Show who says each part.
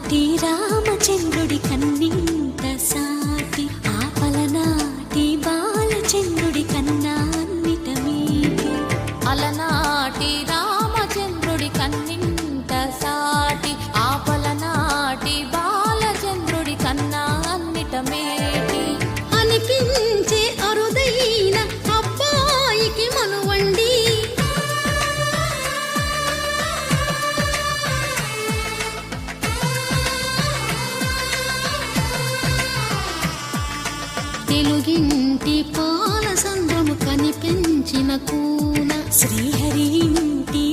Speaker 1: అలనాటి రామచంద్రుడి కన్నింత సాటి ఆపలనాటి బాలచంద్రుడి కన్నా అన్నిట మీటి.
Speaker 2: అలనాటి రామచంద్రుడి కన్నింత సాటి ఆపలనాటి బాలచంద్రుడి కన్నా అన్నిట మేటి.
Speaker 1: అనిపించే అరుదైన అబ్బాయికి మనువండి తెలుగింటి పాల సంద్రము కనిపించిన కూన శ్రీహరి ఇంటి